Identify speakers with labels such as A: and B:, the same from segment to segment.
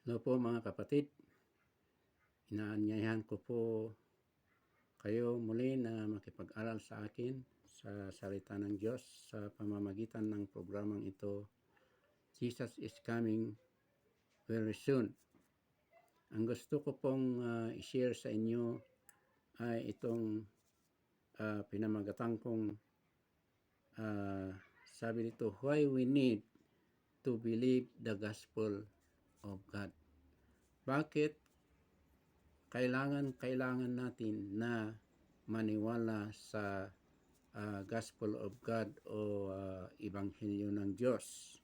A: Hello po mga kapatid, inaanyayahan ko po kayo muli na makipag-aral sa akin sa salita ng Diyos sa pamamagitan ng programang ito, Jesus is Coming Very Soon. Ang gusto ko pong i-share sa inyo ay itong pinamagatang kong sabi dito, why we need to believe the gospel of God. Bakit kailangan natin na maniwala sa gospel of God o ebanghelyo ng Diyos?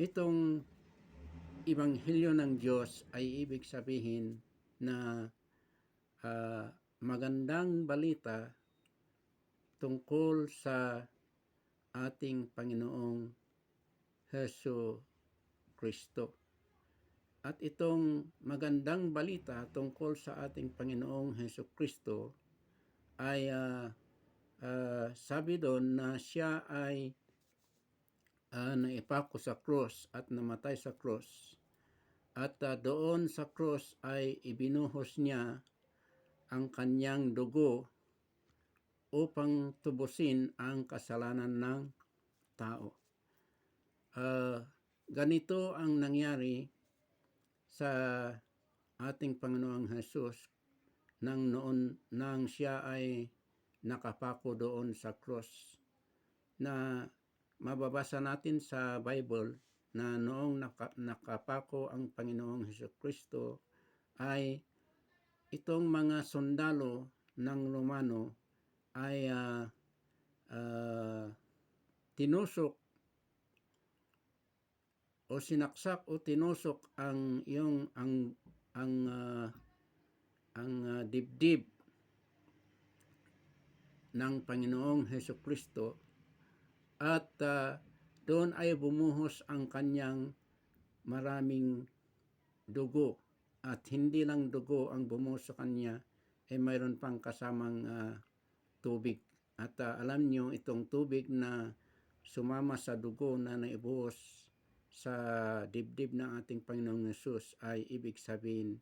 A: Itong ebanghelyo ng Diyos ay ibig sabihin na magandang balita tungkol sa ating Panginoong Hesu Kristo. At itong magandang balita tungkol sa ating Panginoong Hesu Kristo ay sabi doon na siya ay naipako sa cross at namatay sa cross. At doon sa cross ay ibinuhos niya ang kanyang dugo upang tubusin ang kasalanan ng tao. Ganito ang nangyari sa ating Panginoong Hesus nang siya ay nakapako doon sa cross, na mababasa natin sa Bible na noong nakapako ang Panginoong Hesus Kristo ay itong mga sundalo ng Romano ay tinusok o sinaksak o tinusok ang dibdib ng Panginoong Hesukristo at doon ay bumuhos ang kanyang maraming dugo, at hindi lang dugo ang bumuhos sa kanya, ay mayroon pang kasamang tubig. At alam nyo, itong tubig na sumama sa dugo na naibuhos sa dibdib ng ating Panginoong Hesus ay ibig sabihin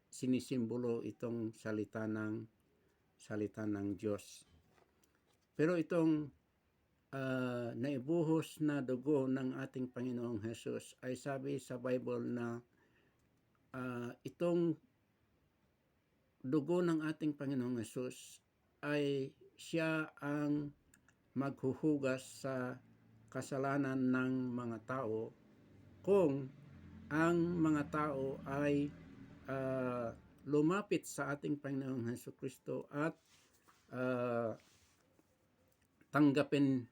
A: sinisimbolo itong salita ng Diyos. Pero itong naibuhos na dugo ng ating Panginoong Hesus ay sabi sa Bible na itong dugo ng ating Panginoong Hesus ay siya ang maghuhugas sa kasalanan ng mga tao kung ang mga tao ay lumapit sa ating Panginoong Hesukristo at tanggapin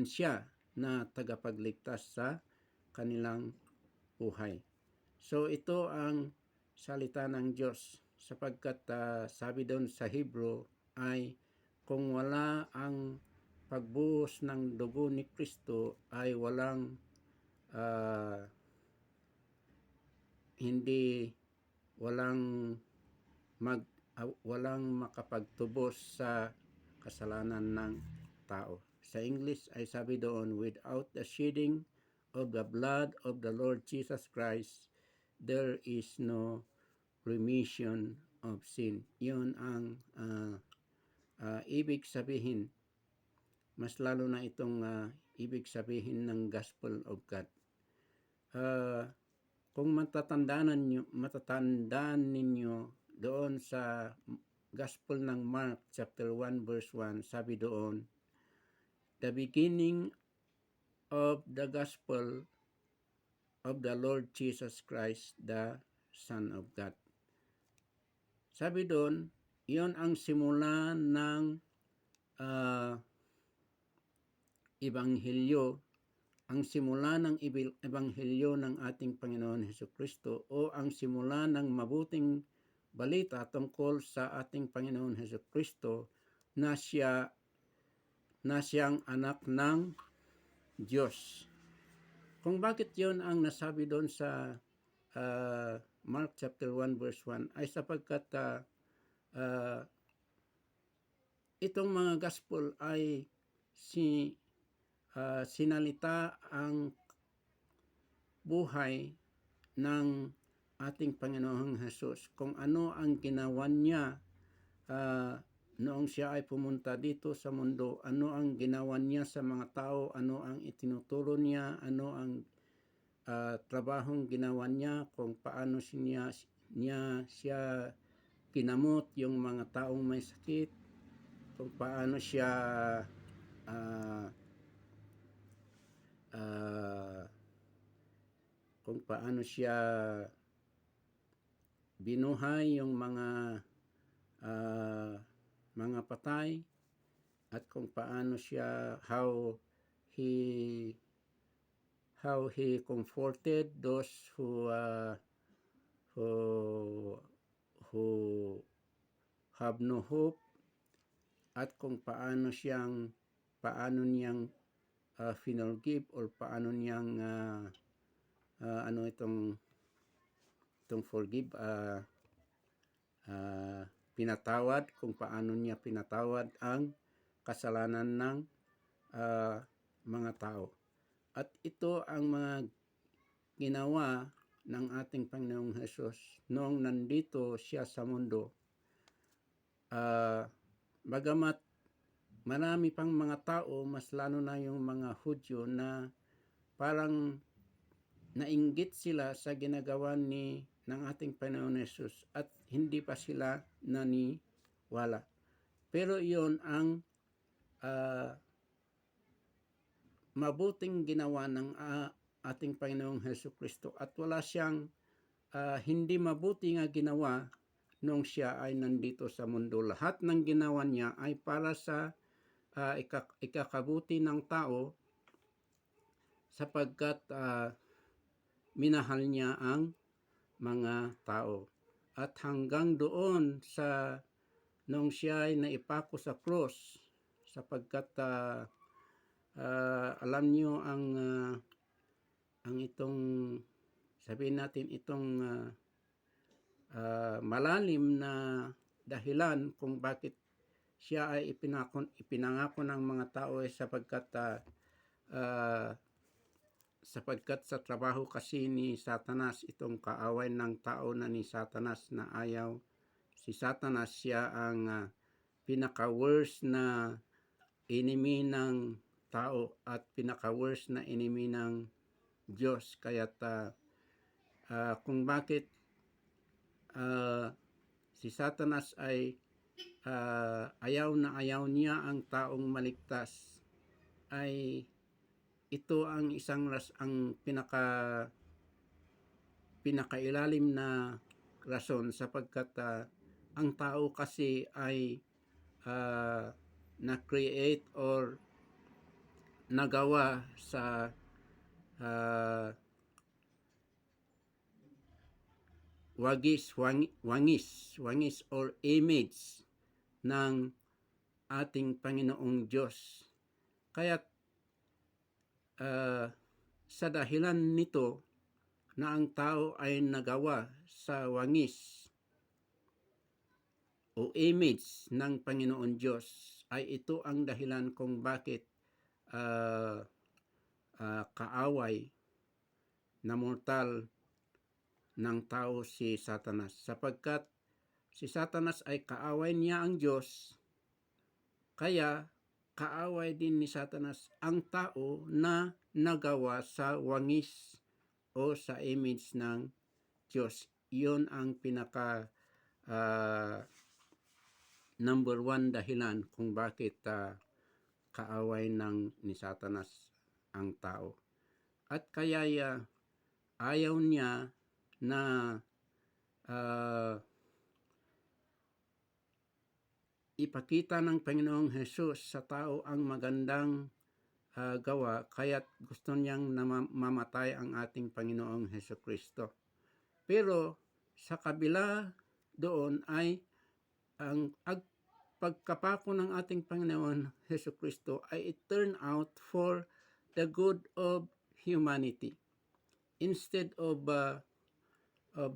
A: siya na tagapagligtas sa kanilang buhay. So ito ang salita ng Diyos, sapagkat sabi doon sa Hebrew ay kung wala ang pagbuhos ng dugo ni Kristo ay walang walang makapagtubos sa kasalanan ng tao. Sa English ay sabi doon, without the shedding of the blood of the Lord Jesus Christ, there is no remission of sin. Yun ang ibig sabihin, mas lalo na itong ibig sabihin ng gospel of God. Kung matatandaan ninyo doon sa Gospel ng Mark chapter 1 verse 1, sabi doon, the beginning of the gospel of the Lord Jesus Christ, the Son of God. Sabi doon, iyon ang simula ng ebanghelyo, ang simula ng ebanghelyo ng ating Panginoon Hesukristo, o ang simula ng mabuting balita tungkol sa ating Panginoon Hesukristo na siyang anak ng Diyos. Kung bakit yon ang nasabi doon sa Mark chapter 1 verse 1 ay sapagkat itong mga gospel ay sinalita ang buhay ng ating Panginoong Hesus, kung ano ang ginawa niya noong siya ay pumunta dito sa mundo, ano ang ginawa niya sa mga tao, ano ang itinuturo niya, ano ang trabahong ginawa niya, kung paano siya kinamot yung mga taong may sakit, kung paano siya uh, uh, kung paano siya binuhay yung mga patay, at kung paano siya he comforted those who have no hope, at kung paano niyang forgive, or paano niyang itong forgive, pinatawad, kung paano niya pinatawad ang kasalanan ng mga tao. At ito ang mga ginawa ng ating Panginoong Hesus noong nandito siya sa mundo. Bagamat marami pang mga tao, mas lalo na yung mga Hudyo, na parang nainggit sila sa ginagawa ng ating Panginoon Hesus at hindi pa sila naniwala. Pero iyon ang mabuting ginawa ng ating Panginoong Hesukristo, at wala siyang hindi mabuti nga ginawa nung siya ay nandito sa mundo. Lahat ng ginawa niya ay para sa ikakabuti ng tao, sapagkat minahal niya ang mga tao. At hanggang doon nung siya ay naipako sa cross, sapagkat alam niyo ang itong, sabihin natin, itong malalim na dahilan kung bakit siya ay ipinangako ng mga tao, ay sapagkat sa trabaho kasi ni Satanas, itong kaaway ng tao na ni Satanas, na ayaw si Satanas, siya ang pinaka-worst na enemy ng tao at pinaka-worst na enemy ng Diyos. Kaya't kung bakit si Satanas ay ayaw niya ang taong maligtas, ay ito ang ang pinakailalim na rason, sapagkat ang tao kasi ay na-create or nagawa sa wangis or image ng ating Panginoong Diyos. Kaya sa dahilan nito na ang tao ay nagawa sa wangis o image ng Panginoon Diyos, ay ito ang dahilan kung bakit kaaway na mortal ng tao si Satanas, sapagkat si Satanas ay kaaway niya ang Diyos, kaya kaaway din ni Satanas ang tao na nagawa sa wangis o sa image ng Diyos. Iyon ang pinaka number one dahilan kung bakit kaaway ni Satanas ang tao. At kaya ayaw niya na ipakita ng Panginoong Hesus sa tao ang magandang gawa, kaya't gusto niyang mamatay ang ating Panginoong Hesukristo. Pero sa kabila doon ay ang pagkapako ng ating Panginoon Hesukristo ay it turned out for the good of humanity. Instead of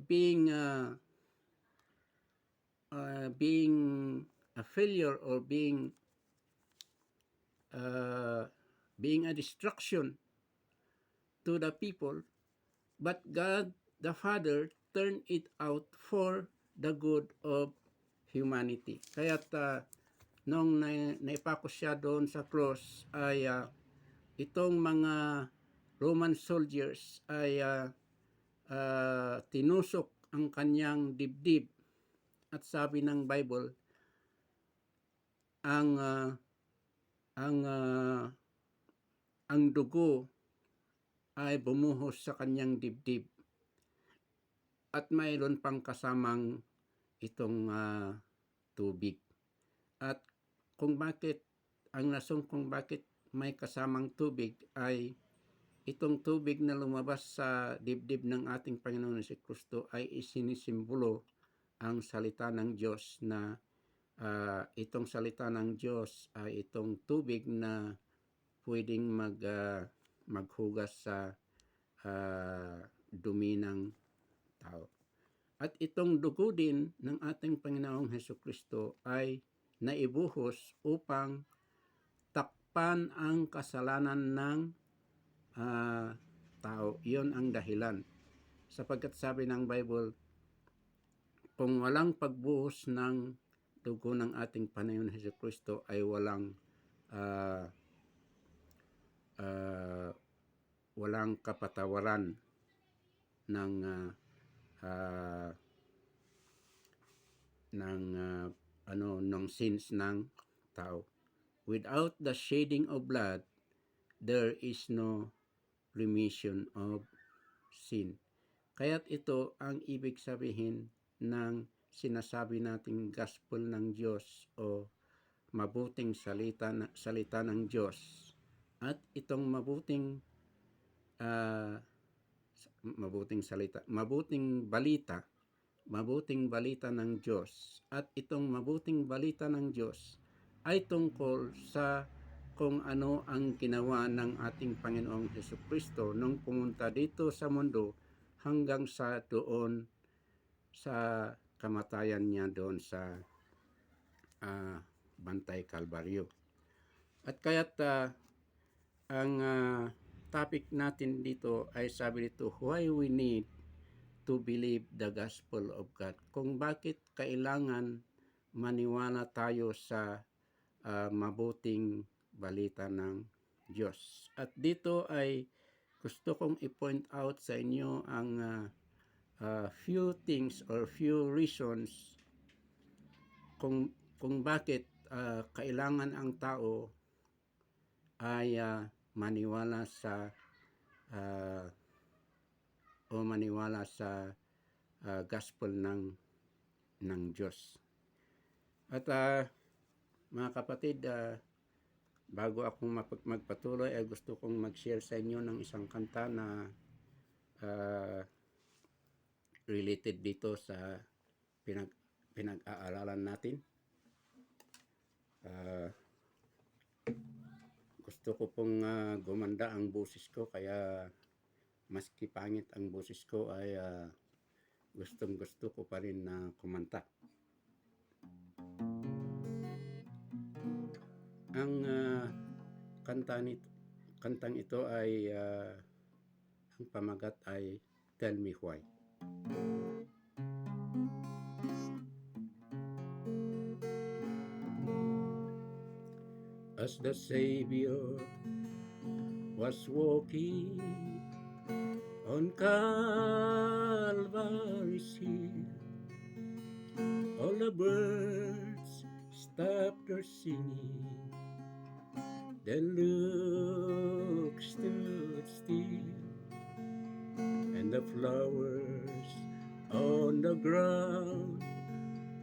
A: being a failure or being a destruction to the people, But God the Father turned it out for the good of humanity. Kaya't nung naipako siya doon sa cross ay itong mga Roman soldiers ay tinusok ang kanyang dibdib at sabi ng Bible ang uh, ang uh, ang dugo ay bumuhos sa kanyang dibdib at mayroon pang kasamang itong tubig. At kung bakit kung bakit may kasamang tubig ay itong tubig na lumabas sa dibdib ng ating Panginoon si Kristo ay isinisimbolo ang salita ng Diyos na itong salita ng Diyos ay itong tubig na pwedeng maghugas sa dumi ng tao. At itong dugo din ng ating Panginoong Hesukristo ay naibuhos upang takpan ang kasalanan ng tao. Iyon ang dahilan. Sapagkat sabi ng Bible, kung walang pagbuhos ng dugo ng ating Panginoon Hesukristo ay walang kapatawaran ng sins ng tao. Without the shedding of blood, there is no remission of sin. Kaya't ito ang ibig sabihin ng sinasabi nating gospel ng Diyos o mabuting salita ng Diyos. At itong mabuting balita ng Diyos. At itong mabuting balita ng Diyos ay tungkol sa kung ano ang ginawa ng ating Panginoong Hesukristo nung pumunta dito sa mundo hanggang sa doon sa kamatayan niya doon sa Bantay Kalbaryo. At kaya't ang topic natin dito ay sabi dito, why we need to believe the gospel of God. Kung bakit kailangan maniwala tayo sa mabuting balita ng Diyos. At dito ay gusto kong i-point out sa inyo ang few things or few reasons kung bakit kailangan ang tao ay maniwala sa gospel ng Diyos. At mga kapatid, bago akong magpatuloy ay gusto kong mag-share sa inyo ng isang kanta na related dito sa pinag-aaralan natin. Gusto ko pong gumanda ang boses ko, kaya maski pangit ang boses ko ay gustong-gusto ko pa rin na kumanta. Ang kantang ito ay ang pamagat ay Tell Me Why. As the Savior was walking on Calvary's hill, all the birds stopped their singing, then Luke stood still, and the flowers on the ground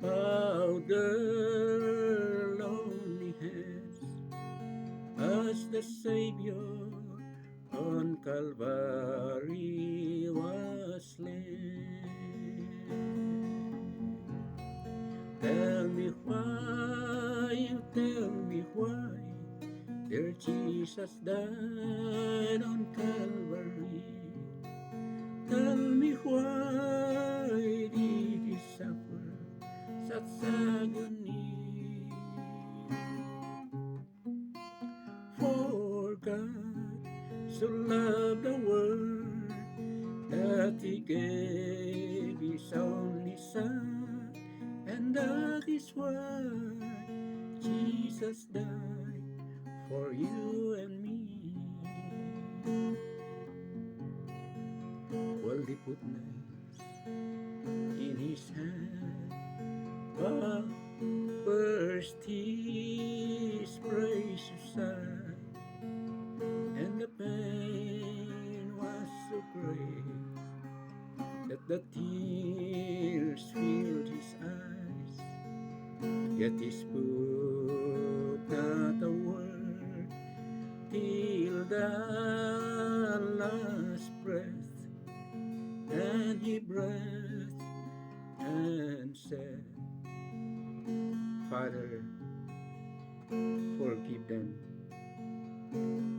A: bowed their lonely heads as the Savior on Calvary was slain. Tell me why, dear Jesus died on Calvary. Tell me why did he suffer such agony? For God so loved the world, that He gave His only Son, and that is why Jesus died for you and me. Well, He put nails in His hand, but first His precious Son, and the pain was so great that the tears filled His eyes, yet He spoke not a word till the last breath, and He breathed and said, Father, forgive them,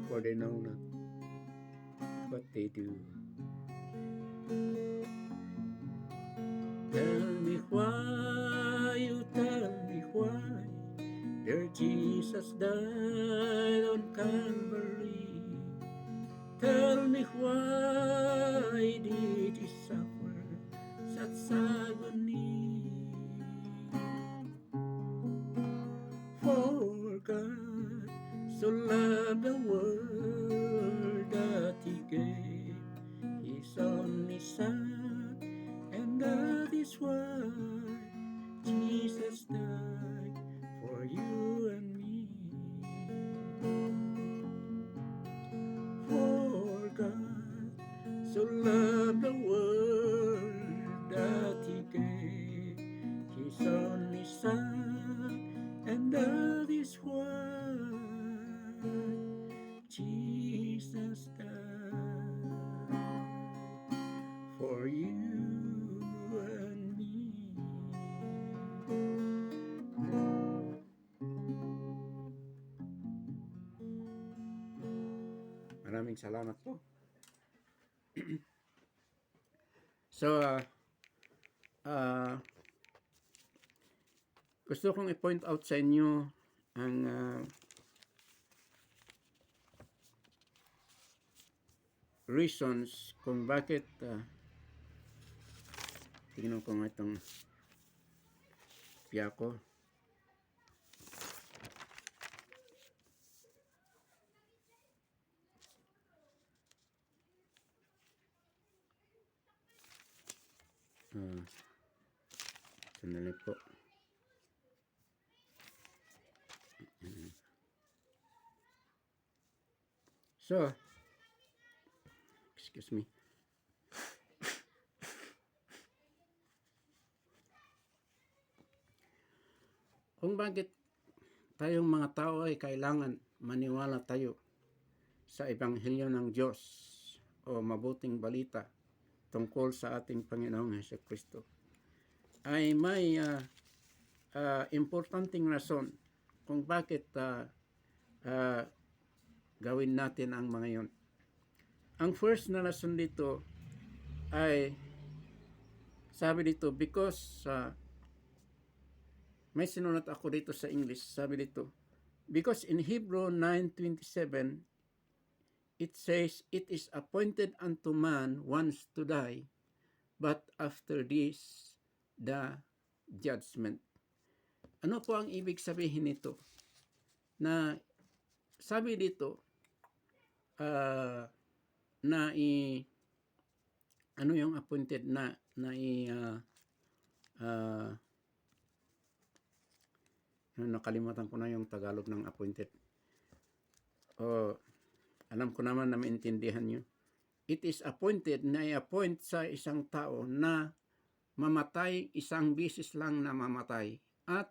A: for they know not what they do. Tell me why, you tell me why, dear Jesus died on Calvary. Tell me why did He suffer such agony? For God so loved the world that He gave His only Son, and that is why Jesus died for you and me. For God so loved the world that He gave His only Son, and that is why Jesus died for you and me. Maraming salamat po. So, gusto kong i-point out sa inyo ang reasons kung bakit tingnan ko nga itong piyako. Sandali po. So, excuse me. Kung bakit tayong mga tao ay kailangan maniwala tayo sa Ebanghelyo ng Diyos o mabuting balita tungkol sa ating Panginoong Hesukristo, ay may importanteng rason kung bakit gawin natin ang mga yon. Ang first na rason dito ay sabi dito, because may sinulat ako dito sa English, sabi dito, because in Hebrew 9:27 it says, it is appointed unto man once to die, but after this the judgment. Ano po ang ibig sabihin nito? Na sabi dito ano yung appointed nakalimutan ko na yung Tagalog ng appointed. Alam ko naman na maintindihan nyo. It is appointed, na i-appoint sa isang tao na mamatay isang bisis lang na mamatay. At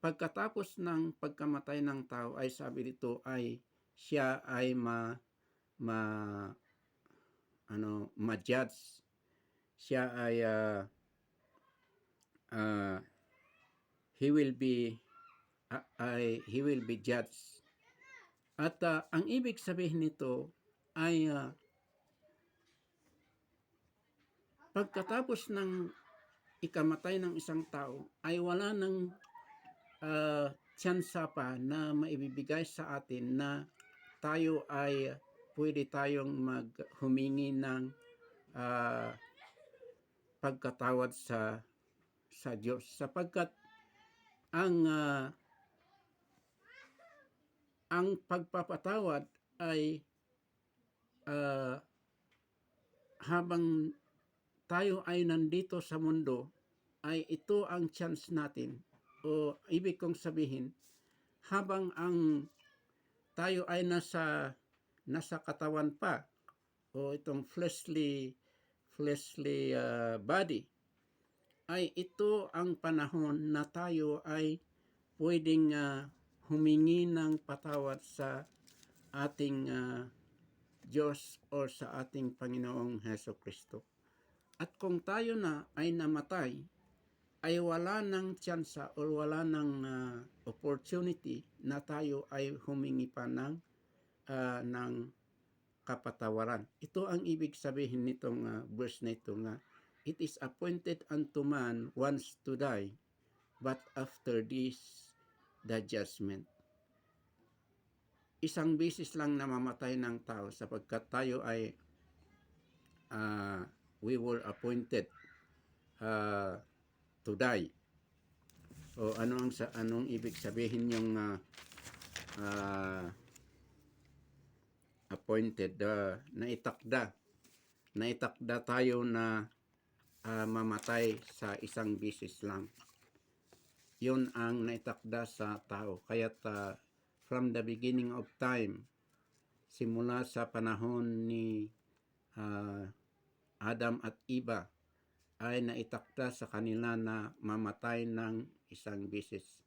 A: pagkatapos ng pagkamatay ng tao ay sabi dito ay siya ay ma-judge. Siya ay he will be judged. At ang ibig sabihin nito ay pagkatapos ng ikamatay ng isang tao ay wala nang tsansa pa na maibibigay sa atin na tayo ay pwede tayong humingi ng ah, pagkatawad sa Diyos, sapagkat ang ang pagpapatawad ay ah, habang tayo ay nandito sa mundo, ay ito ang chance natin, o ibig kong sabihin, habang tayo ay nasa katawan pa, o itong fleshly body, ay ito ang panahon na tayo ay pwedeng humingi ng patawad sa ating Diyos o sa ating Panginoong Heso Kristo. At kung tayo na ay namatay, ay wala ng tsansa o wala ng opportunity na tayo ay humingi pa ng kapatawaran. Ito ang ibig sabihin nitong verse na ito nga, it is appointed unto man once to die, but after this, the judgment. Isang beses lang namamatay ng tao sapagkat tayo ay we were appointed to die. O anong ibig sabihin yung appointed, naitakda tayo na mamatay sa isang beses lang. Yun ang naitakda sa tao. Kaya't from the beginning of time, simula sa panahon ni Adam at Eva, ay naitakda sa kanila na mamatay ng isang beses.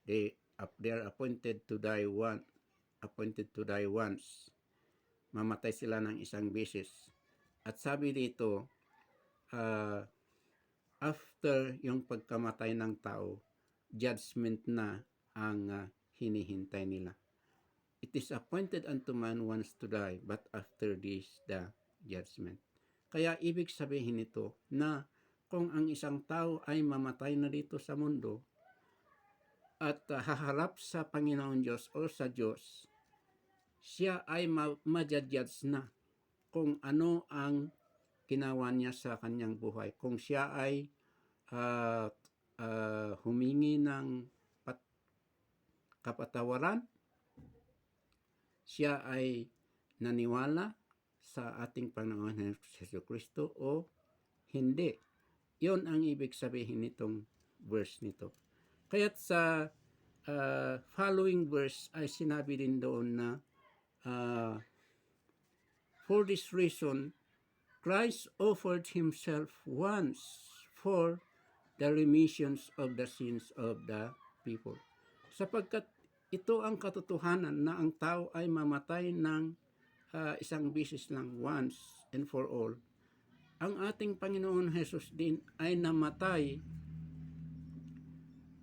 A: They are appointed to die once. Mamatay sila ng isang beses. At sabi dito, after yung pagkamatay ng tao, judgment na ang hinihintay nila. It is appointed unto man once to die, but after this, the judgment. Kaya ibig sabihin nito na kung ang isang tao ay mamatay na dito sa mundo at haharap sa Panginoon Diyos o sa Diyos, siya ay ma-judge na kung ano ang ginawa niya sa kanyang buhay. Kung siya ay humingi ng kapatawaran, siya ay naniwala sa ating Panginoon Hesus Kristo o hindi. Yon ang ibig sabihin nitong verse nito. Kaya't sa following verse ay sinabi din doon na for this reason, Christ offered himself once for the remissions of the sins of the people. Sapagkat ito ang katotohanan na ang tao ay mamatay ng isang beses lang, once and for all. Ang ating Panginoon Jesus din ay namatay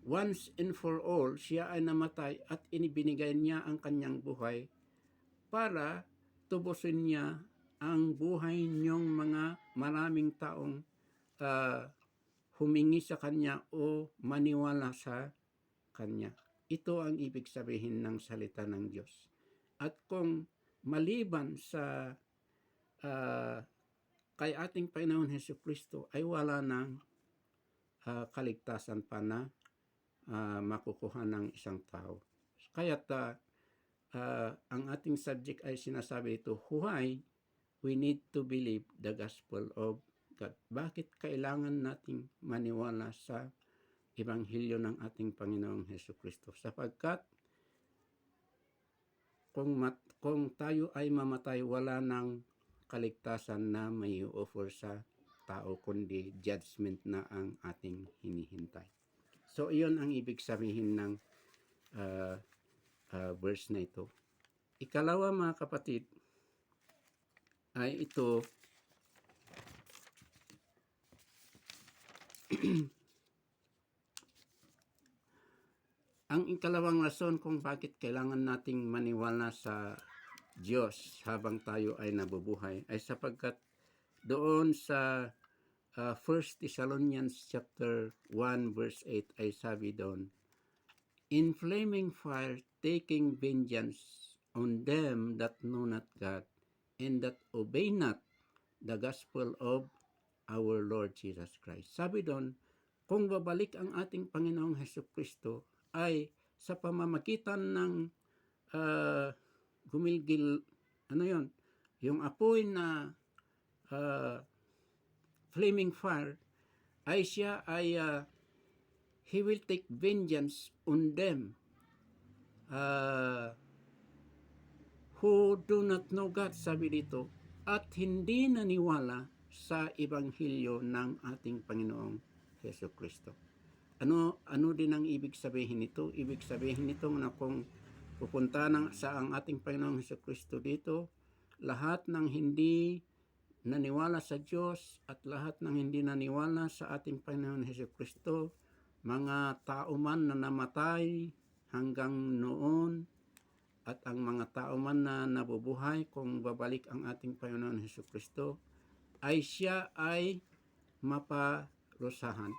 A: once and for all. Siya ay namatay at inibinigay niya ang kanyang buhay para tubusin niya ang buhay niyong mga maraming taong humingi sa kanya o maniwala sa kanya. Ito ang ibig sabihin ng salita ng Diyos. At kung maliban sa kay ating Panginoon Hesus Kristo ay wala ng kaligtasan pa na makukuha ng isang tao. Kaya't ang ating subject ay sinasabi ito, why we need to believe the gospel of God. Bakit kailangan nating maniwala sa Ebanghelyo ng ating Panginoong Hesus Kristo? Sapagkat kung tayo ay mamatay, wala ng kaligtasan na may offer sa tao, kundi judgment na ang ating hinihintay. So, iyon ang ibig sabihin ng verse na ito. Ikalawa, mga kapatid, ay ito, ang ikalawang rason kung bakit kailangan nating maniwala sa Diyos habang tayo ay nabubuhay ay sapagkat doon sa 1 Thessalonians chapter 1 verse 8 ay sabi doon, in flaming fire taking vengeance on them that know not God and that obey not the gospel of our Lord Jesus Christ. Sabi doon, kung babalik ang ating Panginoong Hesukristo ay sa pamamagitan ng gumilgil, ano yon, yung apoy na flaming fire, ay siya ay He will take vengeance on them who do not know God, sabi dito, at hindi naniwala sa Ebanghelyo ng ating Panginoong Hesus Kristo. Ano din ang ibig sabihin nito? Ibig sabihin nito na kung pupunta sa ang ating Panginoong Hesus Kristo dito, lahat ng hindi naniwala sa Diyos at lahat ng hindi naniwala sa ating Panginoon Hesus Kristo, mga tao man na namatay hanggang noon, at ang mga tao man na nabubuhay kung babalik ang ating Panginoon Hesus Kristo, ay siya ay maparusahan.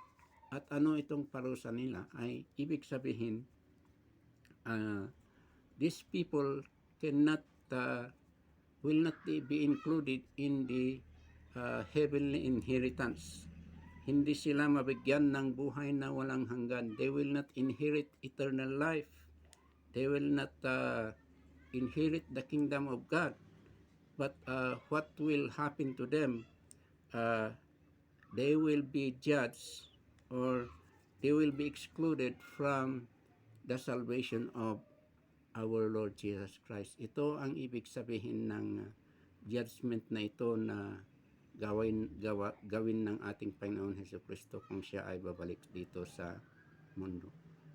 A: At ano itong parusa nila? Ay ibig sabihin, these people cannot, will not be included in the heavenly inheritance. Hindi sila mabigyan ng buhay na walang hanggan. They will not inherit eternal life. They will not inherit the kingdom of God. But what will happen to them? They will be judged, or they will be excluded from the salvation of our Lord Jesus Christ. Ito ang ibig sabihin ng judgment na ito na gawin ng ating Panginoon Hesus Kristo kung siya ay babalik dito sa mundo.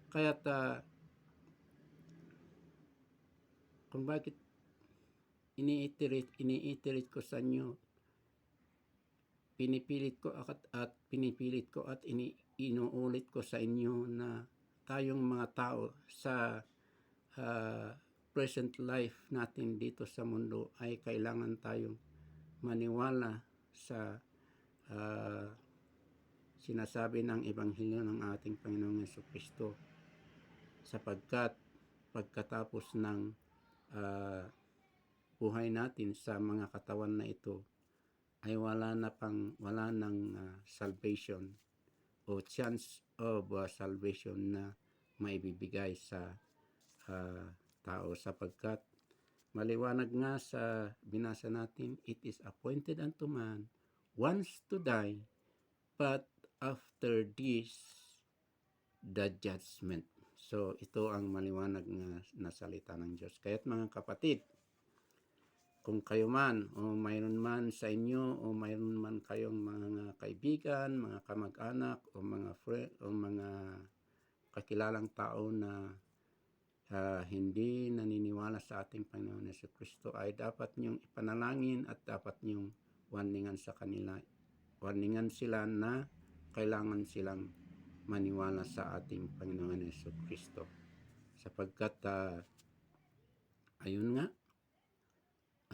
A: Kaya kung bakit iniiterate ko sa inyo, pinipilit ko at inuulit ko sa inyo na tayong mga tao sa present life natin dito sa mundo ay kailangan tayong maniwala sa sinasabi ng Ebanghelyo ng ating Panginoong Jesucristo, sapagkat pagkatapos ng buhay natin sa mga katawan na ito ay wala nang salvation o chance of salvation na maibibigay sa tao, sapagkat maliwanag nga sa binasa natin, it is appointed unto man once to die, but after this the judgment. So ito ang maliwanag na salita ng Diyos. Kaya't mga kapatid, kung kayo man o mayroon man sa inyo o mayroon man kayong mga kaibigan, mga kamag-anak o mga friend o mga kakilalang tao na hindi naniniwala sa ating Panginoon Jesucristo, ay dapat niyong ipanalangin at dapat niyong warningan sila na kailangan silang maniwala sa ating Panginoon Jesucristo, sapagkat ayun nga,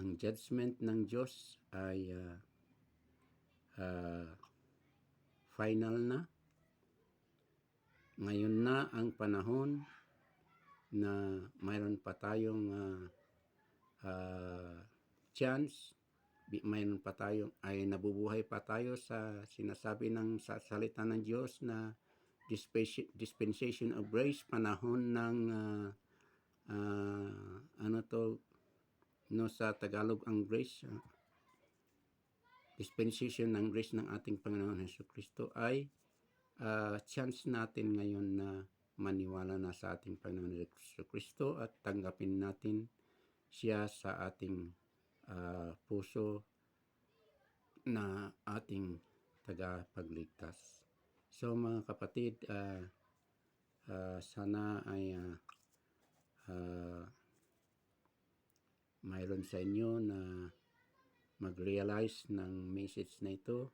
A: ang judgment ng Diyos ay final na. Ngayon na ang panahon na mayroon pa tayong chance, mayroon pa tayong, ay nabubuhay pa tayo sa sinasabi ng sa salita ng Diyos na dispensation of grace, panahon ng sa Tagalog ang grace, dispensation ng grace ng ating Panginoon Jesucristo, ay chance natin ngayon na maniwala na sa ating Panginoon Jesucristo at tanggapin natin siya sa ating puso na ating tagapagligtas. So mga kapatid, sana ay mayroon sa inyo na mag-realize ng message na ito,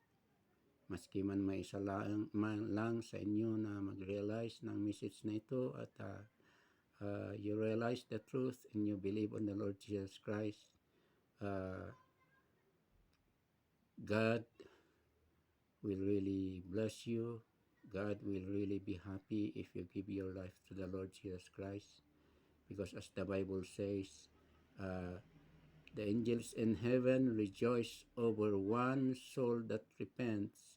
A: maski man may isa lang sa inyo na mag-realize ng message na ito, at you realize the truth and you believe on the Lord Jesus Christ. God will really bless you. God will really be happy if you give your life to the Lord Jesus Christ, because as the Bible says, The angels in heaven rejoice over one soul that repents,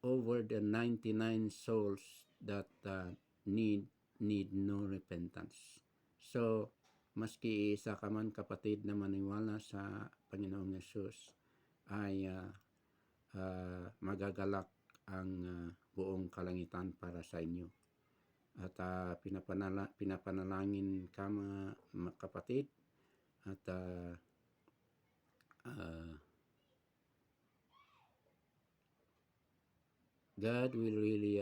A: over the 99 souls that need no repentance. So, maski isa ka man kapatid na maniwala sa Panginoong Yesus, ay magagalak ang buong kalangitan para sa inyo. At pinapanalangin ka mga kapatid, at God will really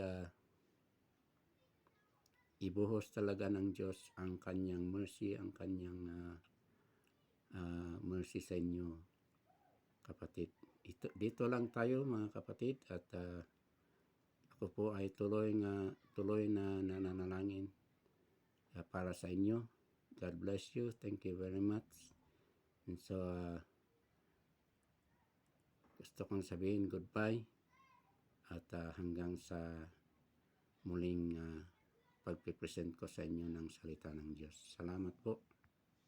A: ibuhos talaga ng Diyos ang kanyang mercy, ang kanyang mercy sa inyo, kapatid. Dito lang tayo mga kapatid, at ako po ay tuloy na nananalangin para sa inyo. God bless you. Thank you very much. And so, gusto kong sabihin goodbye, at hanggang sa muling pagpipresent ko sa inyo ng salita ng Diyos. Salamat po.